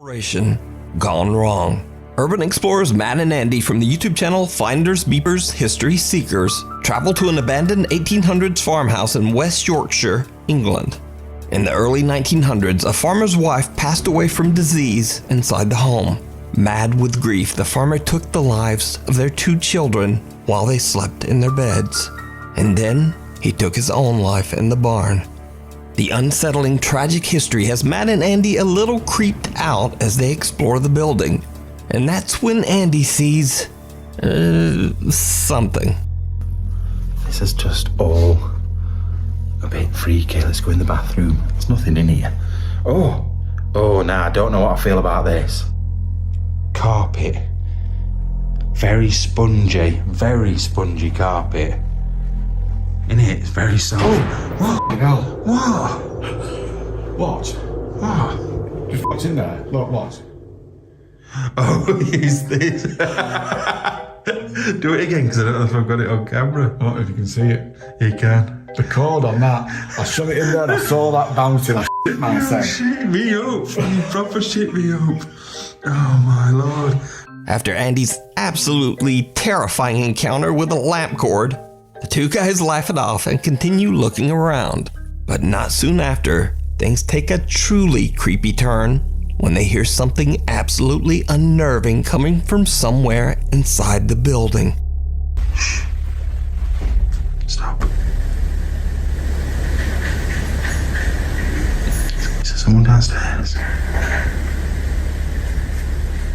Operation Gone Wrong. Urban explorers Matt and Andy from the YouTube channel Finders, Beepers, History Seekers travel to an abandoned 1800s farmhouse in West Yorkshire, England. In the early 1900s, a farmer's wife passed away from disease inside the home. Mad with grief, the farmer took the lives of their two children while they slept in their beds. And then he took his own life in the barn. The unsettling, tragic history has Matt and Andy a little creeped out as they explore the building. And that's when Andy sees something. This is just all a bit freaky. Let's go in the bathroom. There's nothing in here. Oh, nah, I don't know what I feel about this. Carpet. Very spongy carpet. In it, it's very soft. Oh, what? Hell. What? What? Just what's in there? Look, what? Oh, is this? Do it again, because I don't know if I've got it on camera. I don't know if you can see it. You can. The cord on that. I shut it in there and I saw that bouncing. I shit myself. Shit me up. You proper shit me up. Oh my lord. After Andy's absolutely terrifying encounter with a lamp cord, the two guys laugh it off and continue looking around. But not soon after, things take a truly creepy turn when they hear something absolutely unnerving coming from somewhere inside the building. Shh. Stop. Is there someone downstairs?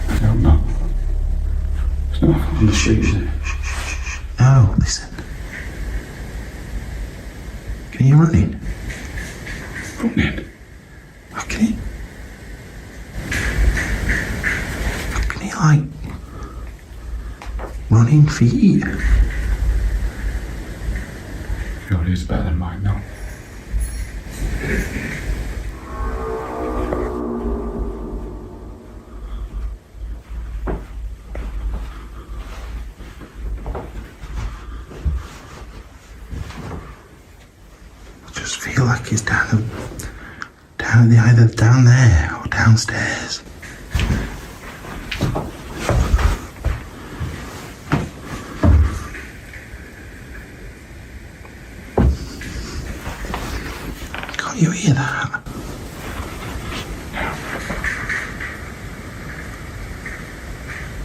I don't know. It's not on the sheet. No, listen. Can you run in? Run in? How can you? How can you, like, run in feet? Yours is better than mine, no? I just feel like it's either down there or downstairs. Can't you hear that?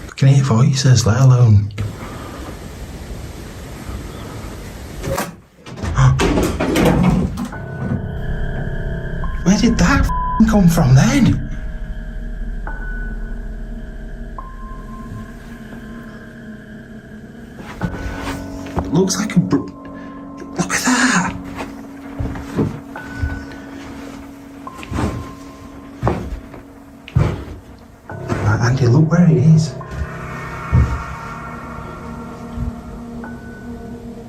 I can hear voices, let alone. Where did that come from then? It looks like a look at that. Right, Andy, look where it is.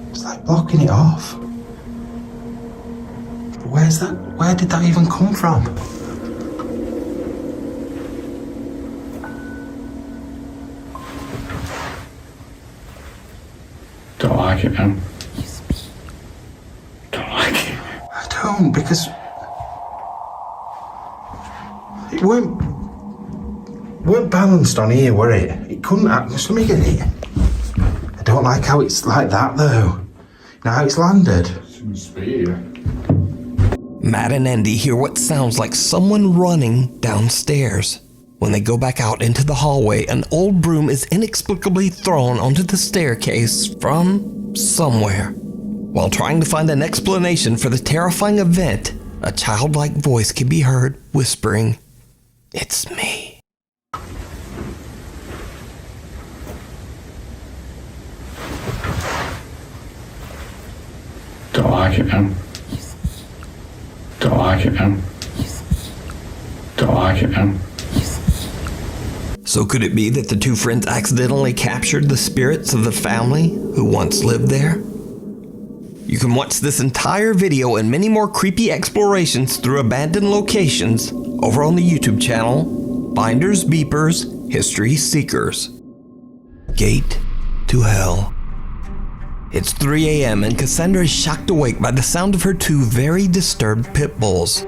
It's like blocking it off. Where's that? Where did that even come from? Don't like it, man. Don't like it. I don't, because it weren't balanced on here, were it? It couldn't. Let me get it. I don't like how it's like that, though. Now how it's landed. Seems to be here. Matt and Andy hear what sounds like someone running downstairs. When they go back out into the hallway, an old broom is inexplicably thrown onto the staircase from somewhere. While trying to find an explanation for the terrifying event, a childlike voice can be heard whispering, "It's me." Don't like it, man. Don't like it, man. Don't like it, man. So could it be that the two friends accidentally captured the spirits of the family who once lived there? You can watch this entire video and many more creepy explorations through abandoned locations over on the YouTube channel Finders, Beepers, History Seekers. Gate to Hell. It's 3 a.m. and Cassandra is shocked awake by the sound of her two very disturbed pit bulls.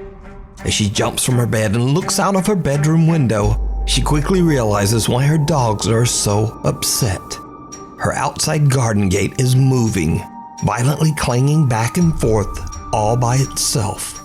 As she jumps from her bed and looks out of her bedroom window, she quickly realizes why her dogs are so upset. Her outside garden gate is moving, violently clanging back and forth all by itself.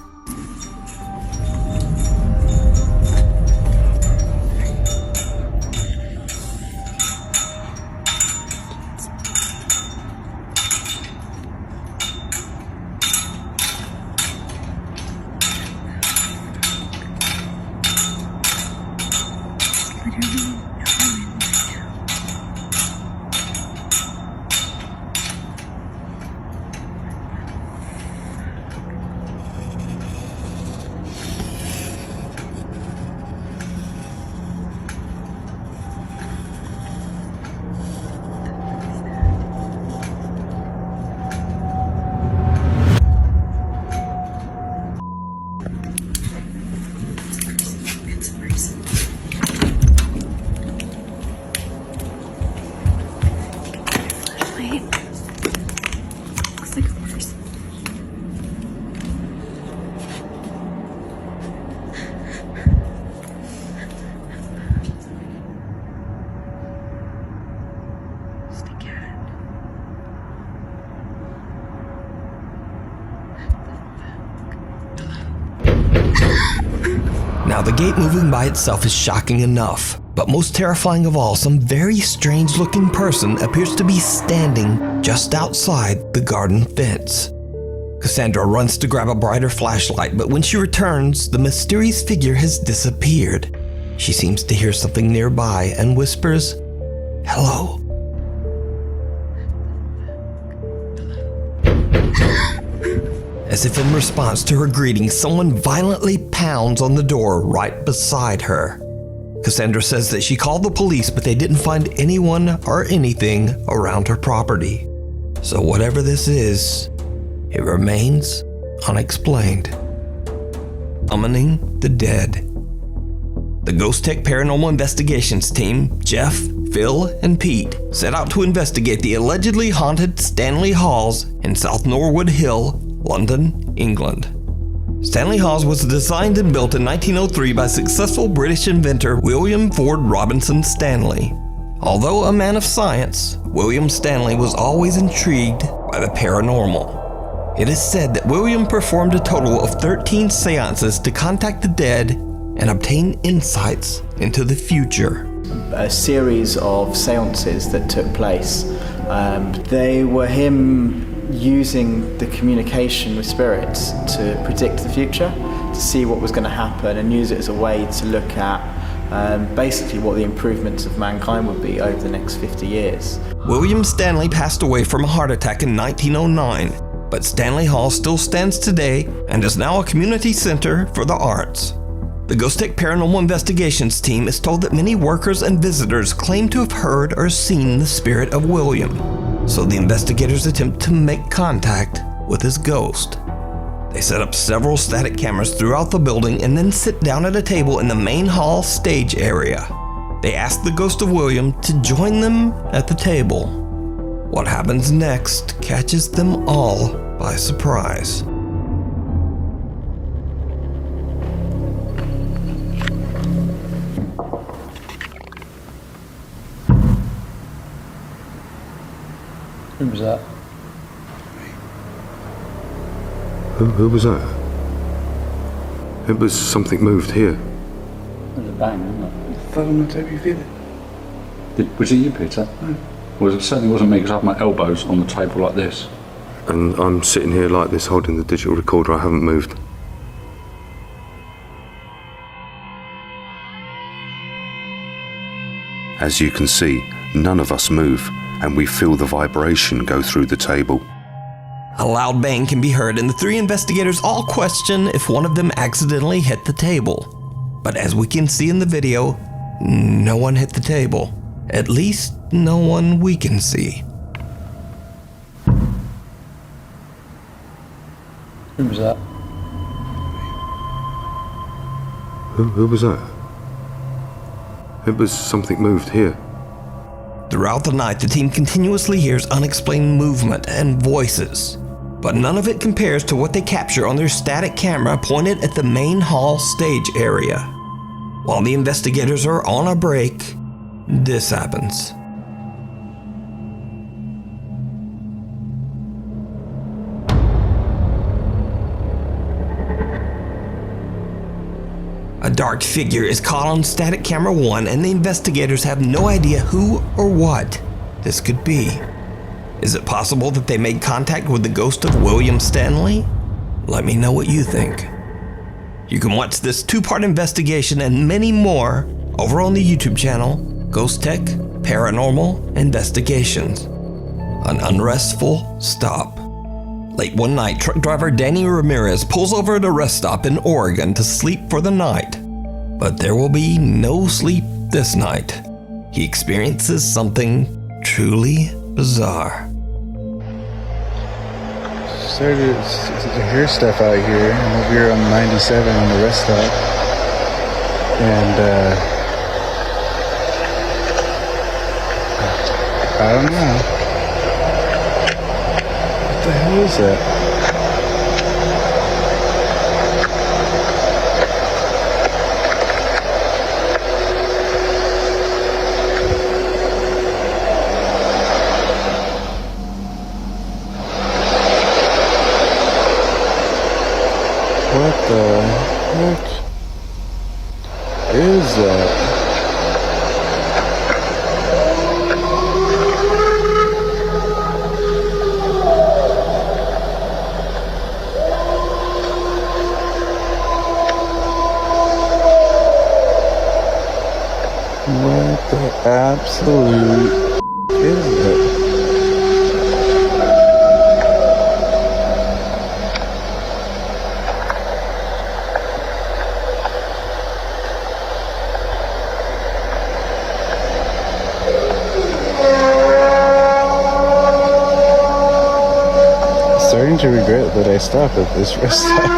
Now, the gate moving by itself is shocking enough, but most terrifying of all, some very strange looking person appears to be standing just outside the garden fence. Cassandra runs to grab a brighter flashlight, but when she returns, the mysterious figure has disappeared. She seems to hear something nearby and whispers, "Hello." As if in response to her greeting, someone violently pounds on the door right beside her. Cassandra says that she called the police, but they didn't find anyone or anything around her property. So whatever this is, it remains unexplained. Summoning the dead. The Ghost Tech Paranormal Investigations team, Jeff, Phil, and Pete, set out to investigate the allegedly haunted Stanley Halls in South Norwood Hill, London, England. Stanley Halls was designed and built in 1903 by successful British inventor William Ford Robinson Stanley. Although a man of science, William Stanley was always intrigued by the paranormal. It is said that William performed a total of 13 seances to contact the dead and obtain insights into the future. A series of seances that took place. They were him using the communication with spirits to predict the future, to see what was going to happen, and use it as a way to look at basically what the improvements of mankind would be over the next 50 years. William Stanley passed away from a heart attack in 1909, but Stanley Hall still stands today and is now a community center for the arts. The Ghost Tech Paranormal Investigations team is told that many workers and visitors claim to have heard or seen the spirit of William, so the investigators attempt to make contact with his ghost. They set up several static cameras throughout the building and then sit down at a table in the main hall stage area. They ask the ghost of William to join them at the table. What happens next catches them all by surprise. Who was that? Who was that? It was something moved here. It was a bang, wasn't it? Fell on the table, you feel it? Was it you, Peter? No. Well, it certainly wasn't me, because I have my elbows on the table like this. And I'm sitting here like this holding the digital recorder. I haven't moved. As you can see, none of us move, and we feel the vibration go through the table. A loud bang can be heard, and the three investigators all question if one of them accidentally hit the table. But as we can see in the video, no one hit the table. At least, no one we can see. Who was that? Who was that? It was something moved here. Throughout the night, the team continuously hears unexplained movement and voices. but none of it compares to what they capture on their static camera pointed at the main hall stage area. While the investigators are on a break, this happens. A dark figure is caught on static camera 1 and the investigators have no idea who or what this could be. Is it possible that they made contact with the ghost of William Stanley? Let me know what you think. You can watch this 2-part investigation and many more over on the YouTube channel Ghost Tech Paranormal Investigations. An unrestful stop. Late one night, truck driver Danny Ramirez pulls over at a rest stop in Oregon to sleep for the night. But there will be no sleep this night. He experiences something truly bizarre. Started to hear stuff out here. I'm over here on 97 on the rest stop. And, I don't know. What the hell is that? What the heck is that? What the absolute is it? Starting to regret that I stopped at this rest stop.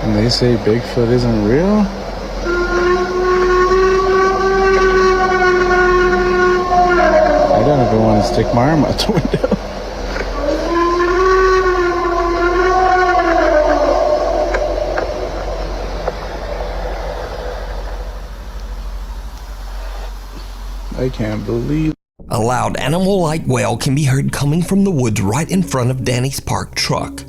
And they say Bigfoot isn't real? I don't even want to stick my arm out the window. I can't believe. A loud animal-like wail can be heard coming from the woods right in front of Danny's parked truck.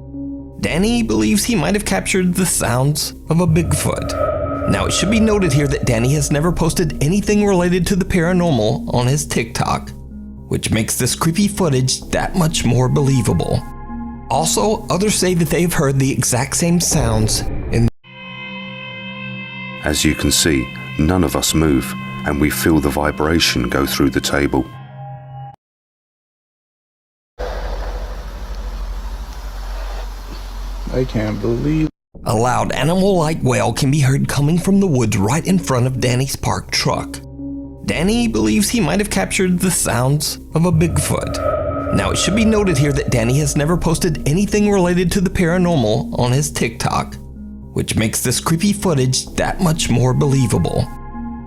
Danny believes he might have captured the sounds of a Bigfoot. Now it should be noted here that Danny has never posted anything related to the paranormal on his TikTok, which makes this creepy footage that much more believable. Also, others say that they have heard the exact same sounds in. As you can see, none of us move, and we feel the vibration go through the table. I can't believe. A loud animal-like wail can be heard coming from the woods right in front of Danny's parked truck. Danny believes he might have captured the sounds of a Bigfoot. Now it should be noted here that Danny has never posted anything related to the paranormal on his TikTok, which makes this creepy footage that much more believable.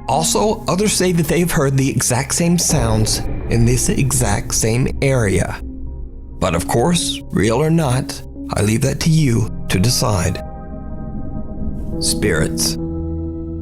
Also, others say that they've heard the exact same sounds in this exact same area. But of course, real or not, I leave that to you to decide. Spirits.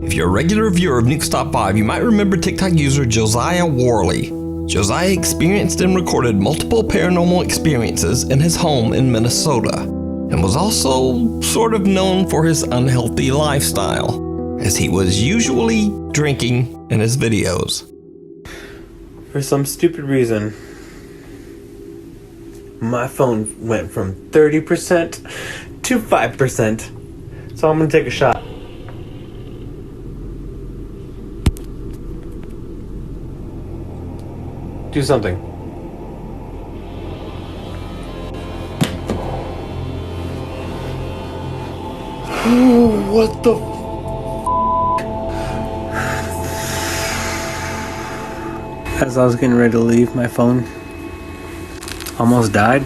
If you're a regular viewer of Nuke's Top 5, you might remember TikTok user Josiah Worley. Josiah experienced and recorded multiple paranormal experiences in his home in Minnesota, and was also sort of known for his unhealthy lifestyle, as he was usually drinking in his videos. For some stupid reason, my phone went from 30% to 5%. So I'm gonna take a shot. Do something. Ooh, what the As I was getting ready to leave, my phone almost died.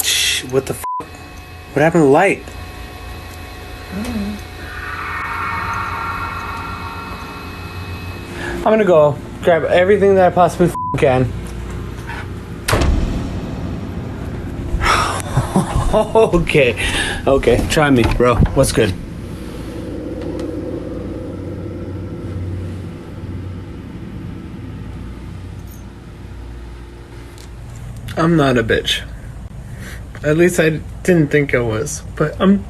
Shh, what the f***? What happened to the light? I'm gonna go grab everything that I possibly can. Okay, try me, bro. What's good? I'm not a bitch. At least I didn't think I was, but I'm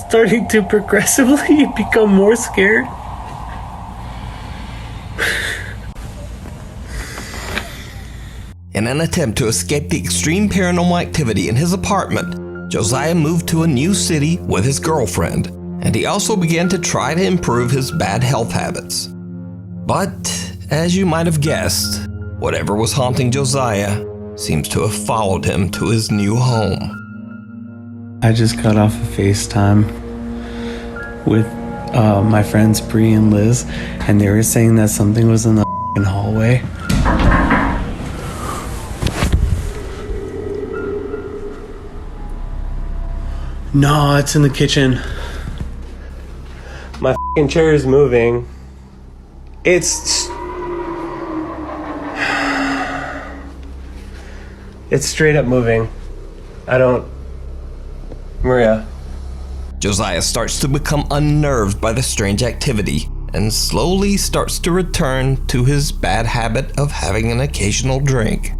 starting to progressively become more scared. In an attempt to escape the extreme paranormal activity in his apartment, Josiah moved to a new city with his girlfriend, and he also began to try to improve his bad health habits. But, as you might have guessed, whatever was haunting Josiah seems to have followed him to his new home. I just got off a FaceTime with my friends Bree and Liz, and they were saying that something was in the hallway. No, it's in the kitchen. My fucking chair is moving. It's straight up moving. Maria. Josiah starts to become unnerved by the strange activity and slowly starts to return to his bad habit of having an occasional drink.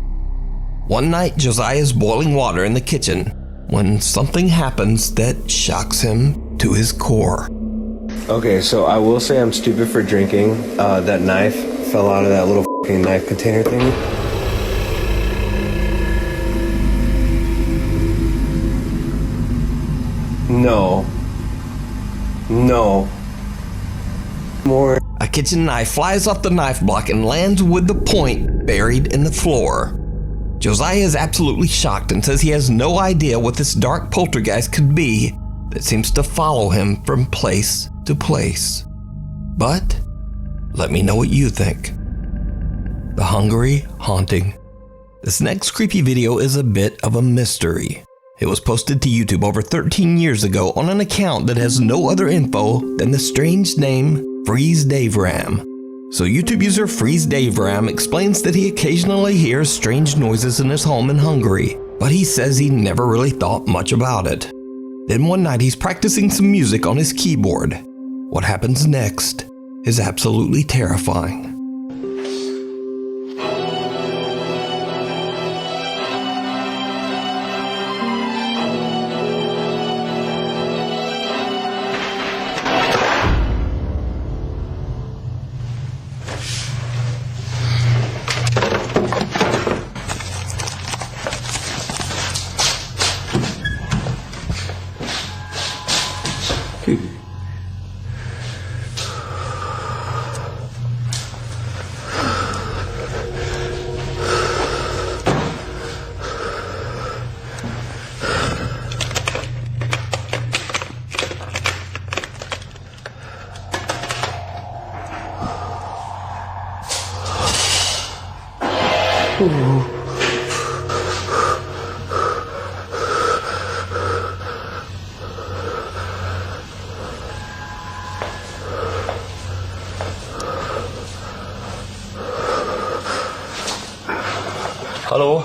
One night, Josiah is boiling water in the kitchen when something happens that shocks him to his core. Okay, so I will say I'm stupid for drinking. That knife fell out of that little fucking knife container thingy. No. More. A kitchen knife flies off the knife block and lands with the point buried in the floor. Josiah is absolutely shocked and says he has no idea what this dark poltergeist could be that seems to follow him from place to place. But let me know what you think. The Hungary Haunting. This next creepy video is a bit of a mystery. It was posted to YouTube over 13 years ago on an account that has no other info than the strange name 𝓜𝓸𝓶'𝓼. So YouTube user 𝓜𝓸𝓶'𝓼 explains that he occasionally hears strange noises in his home in Hungary, but he says he never really thought much about it. Then one night he's practicing some music on his keyboard. What happens next is absolutely terrifying. Hallo?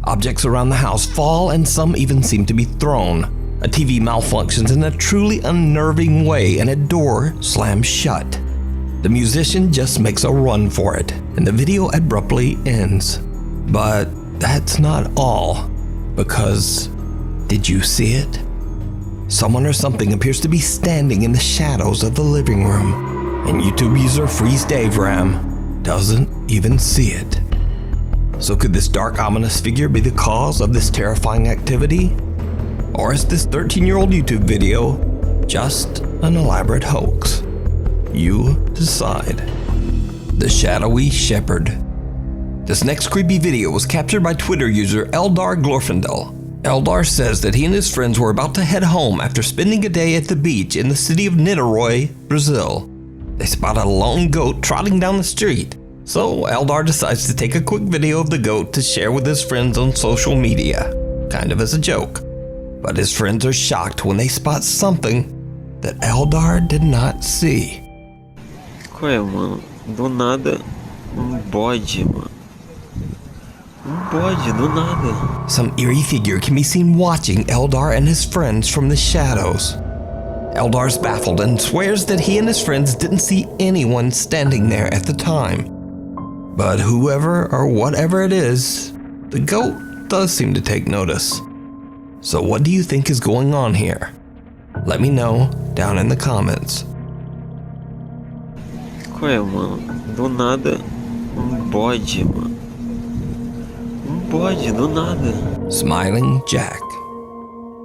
Objects around the house fall and some even seem to be thrown. A TV malfunctions in a truly unnerving way and a door slams shut. The musician just makes a run for it, and the video abruptly ends. But that's not all, because did you see it? Someone or something appears to be standing in the shadows of the living room, and YouTube user 𝓜𝓸𝓶'𝓼 doesn't even see it. So could this dark, ominous figure be the cause of this terrifying activity? Or is this 13-year-old YouTube video just an elaborate hoax? You decide. The Shadowy Shepherd. This next creepy video was captured by Twitter user 𝓜𝓸𝓶'𝓼. Eldar says that he and his friends were about to head home after spending a day at the beach in the city of 𝓜𝓸𝓶'𝓼, Brazil. They spotted a lone goat trotting down the street. So Eldar decides to take a quick video of the goat to share with his friends on social media, kind of as a joke. But his friends are shocked when they spot something that Eldar did not see. Qual é, mano? Do nada, bode, mano. Bode, do nada. Some eerie figure can be seen watching Eldar and his friends from the shadows. Eldar's baffled and swears that he and his friends didn't see anyone standing there at the time. But whoever or whatever it is, the goat does seem to take notice. So what do you think is going on here? Let me know down in the comments. Qual é, mano? Do nada, bode, mano. Bode, do nada. Smiling Jack.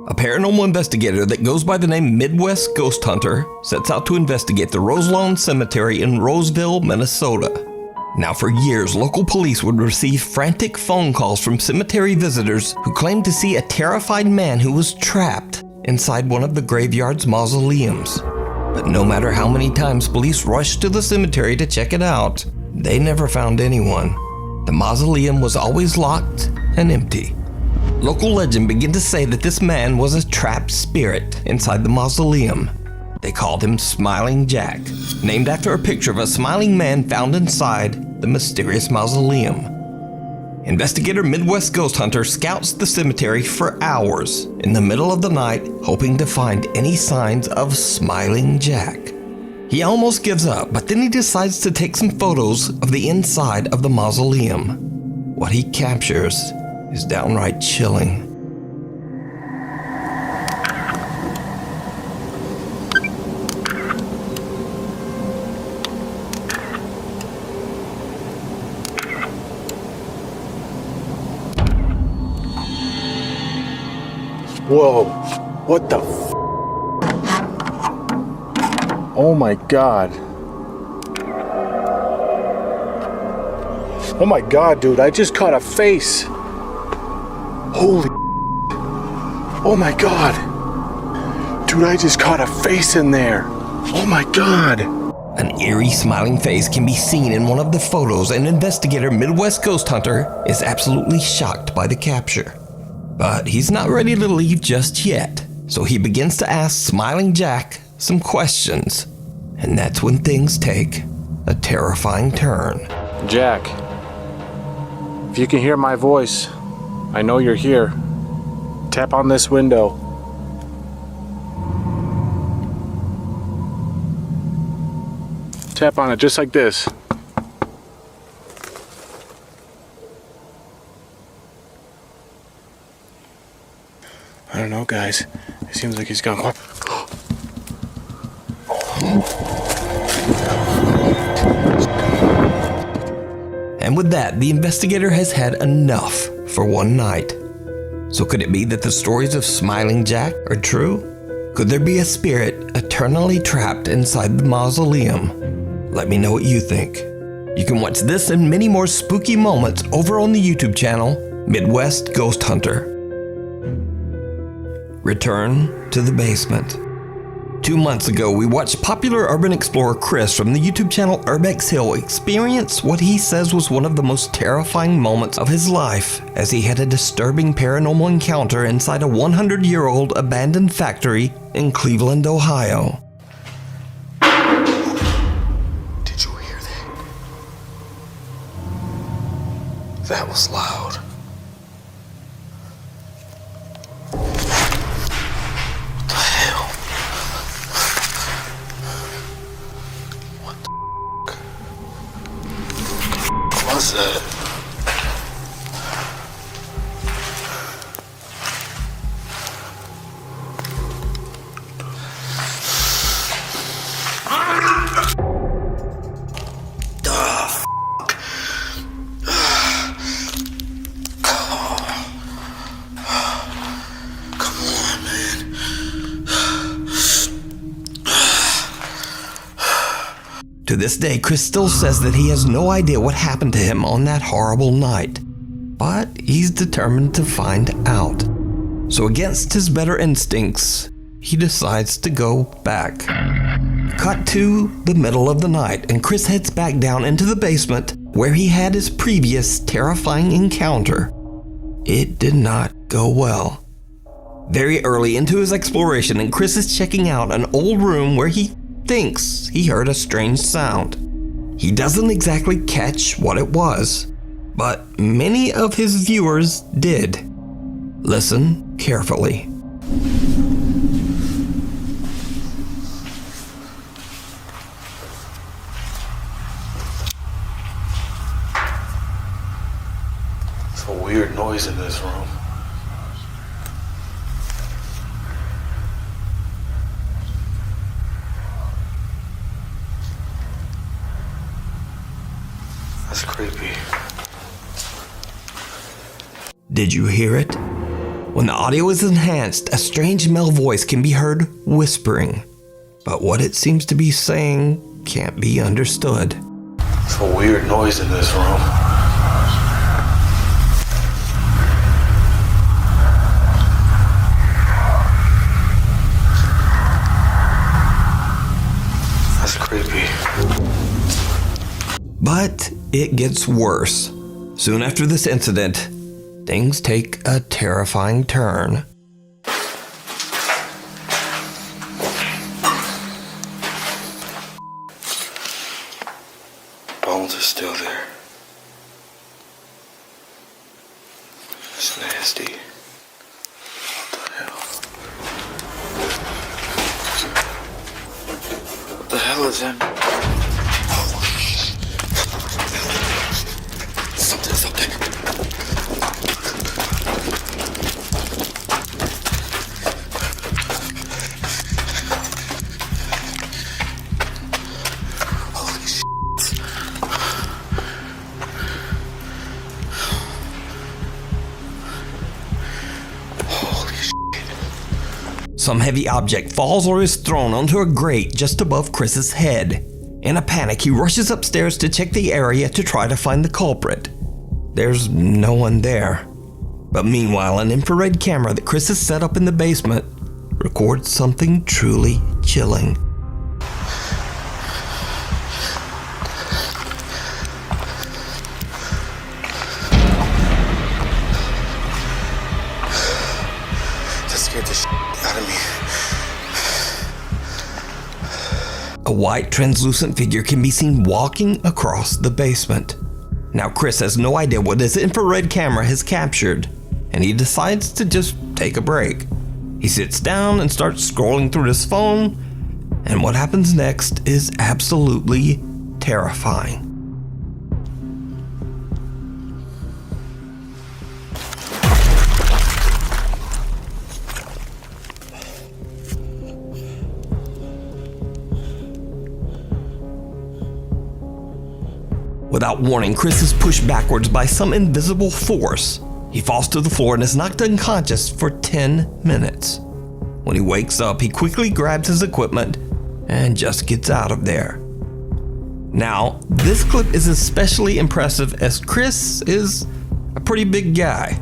A paranormal investigator that goes by the name Midwest Ghost Hunter sets out to investigate the Roselawn Cemetery in Roseville, Minnesota. Now, for years, local police would receive frantic phone calls from cemetery visitors who claimed to see a terrified man who was trapped inside one of the graveyard's mausoleums. But no matter how many times police rushed to the cemetery to check it out, they never found anyone. The mausoleum was always locked and empty. Local legend began to say that this man was a trapped spirit inside the mausoleum. They called him Smiling Jack, named after a picture of a smiling man found inside the mysterious mausoleum. Investigator Midwest Ghost Hunter scouts the cemetery for hours in the middle of the night, hoping to find any signs of Smiling Jack. He almost gives up, but then he decides to take some photos of the inside of the mausoleum. What he captures is downright chilling. Whoa, what the f? Oh my god. Oh my god, dude, I just caught a face. Holy oh my god. Dude, I just caught a face in there. Oh my god. An eerie smiling face can be seen in one of the photos, and investigator Midwest Ghost Hunter is absolutely shocked by the capture. But he's not ready to leave just yet, so he begins to ask Smiling Jack some questions. And that's when things take a terrifying turn. Jack, if you can hear my voice, I know you're here. Tap on this window. Tap on it just like this. I don't know, guys. It seems like he's gone. And with that, the investigator has had enough for one night. So could it be that the stories of Smiling Jack are true? Could there be a spirit eternally trapped inside the mausoleum? Let me know what you think. You can watch this and many more spooky moments over on the YouTube channel, Midwest Ghost Hunter. Return to the basement. 2 months ago, we watched popular urban explorer Chris from the YouTube channel 𝓜𝓸𝓶'𝓼 experience what he says was one of the most terrifying moments of his life as he had a disturbing paranormal encounter inside a 100-year-old abandoned factory in Cleveland, Ohio. Did you hear that? That was loud. was that? To this day, Chris still says that he has no idea what happened to him on that horrible night, but he's determined to find out. So against his better instincts, he decides to go back. Cut to the middle of the night, and Chris heads back down into the basement where he had his previous terrifying encounter. It did not go well. Very early into his exploration, and Chris is checking out an old room where he thinks he heard a strange sound. He doesn't exactly catch what it was, but many of his viewers did. Listen carefully. It's a weird noise in this room. That's creepy. Did you hear it? When the audio is enhanced, a strange male voice can be heard whispering, but what it seems to be saying can't be understood. It's a weird noise in this room. That's creepy. But it gets worse. Soon after this incident, things take a terrifying turn. Bones are still there. It's nasty. What the hell? What the hell is that? Something's up there. Holy shit. Holy shit. Some heavy object falls or is thrown onto a grate just above Chris's head. In a panic, he rushes upstairs to check the area to try to find the culprit. There's no one there. But meanwhile, an infrared camera that Chris has set up in the basement records something truly chilling. That scared the shit out of me. A white translucent figure can be seen walking across the basement. Now Chris has no idea what his infrared camera has captured, and he decides to just take a break. He sits down and starts scrolling through his phone, and what happens next is absolutely terrifying. Without warning, Chris is pushed backwards by some invisible force. He falls to the floor and is knocked unconscious for 10 minutes. When he wakes up, he quickly grabs his equipment and just gets out of there. Now, this clip is especially impressive as Chris is a pretty big guy,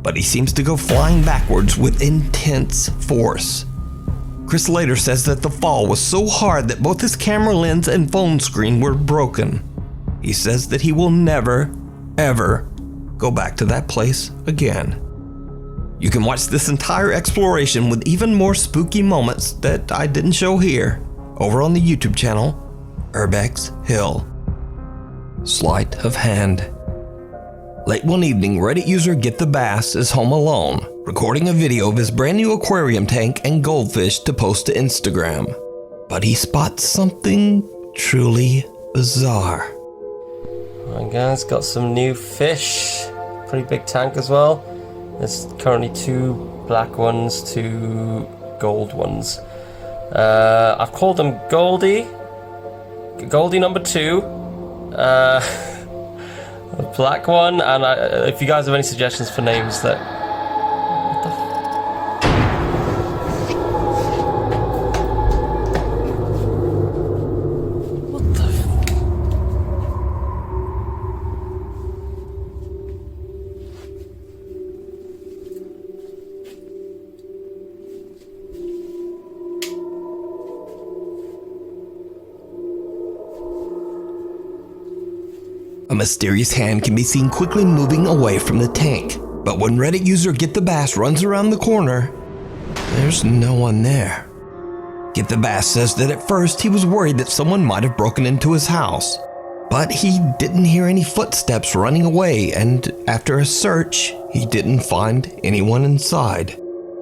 but he seems to go flying backwards with intense force. Chris later says that the fall was so hard that both his camera lens and phone screen were broken. He says that he will never, ever go back to that place again. You can watch this entire exploration with even more spooky moments that I didn't show here over on the YouTube channel, Urbex Hill. Sleight of hand. Late one evening, Reddit user Get the Bass is home alone, recording a video of his brand new aquarium tank and goldfish to post to Instagram. But he spots something truly bizarre. Alright guys, got some new fish. Pretty big tank as well. There's currently 2 black ones, 2 gold ones. I've called them Goldie number 2, a black one, and if you guys have any suggestions for names that... What the A mysterious hand can be seen quickly moving away from the tank, but when Reddit user 𝓜𝓸𝓶'𝓼 runs around the corner, there's no one there. 𝓜𝓜𝓶'𝓼 says that at first he was worried that someone might have broken into his house, but he didn't hear any footsteps running away, and after a search, he didn't find anyone inside.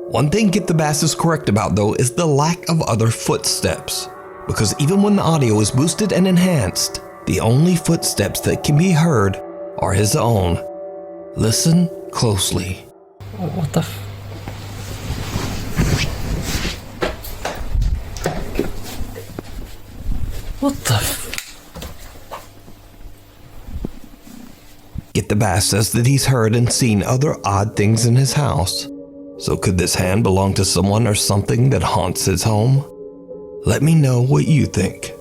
One thing 𝓜𝓜𝓶'𝓼 is correct about though is the lack of other footsteps, because even when the audio is boosted and enhanced, the only footsteps that can be heard are his own. Listen closely. What the What the 𝓜𝓜𝓶'𝓼 says that he's heard and seen other odd things in his house. So could this hand belong to someone or something that haunts his home? Let me know what you think.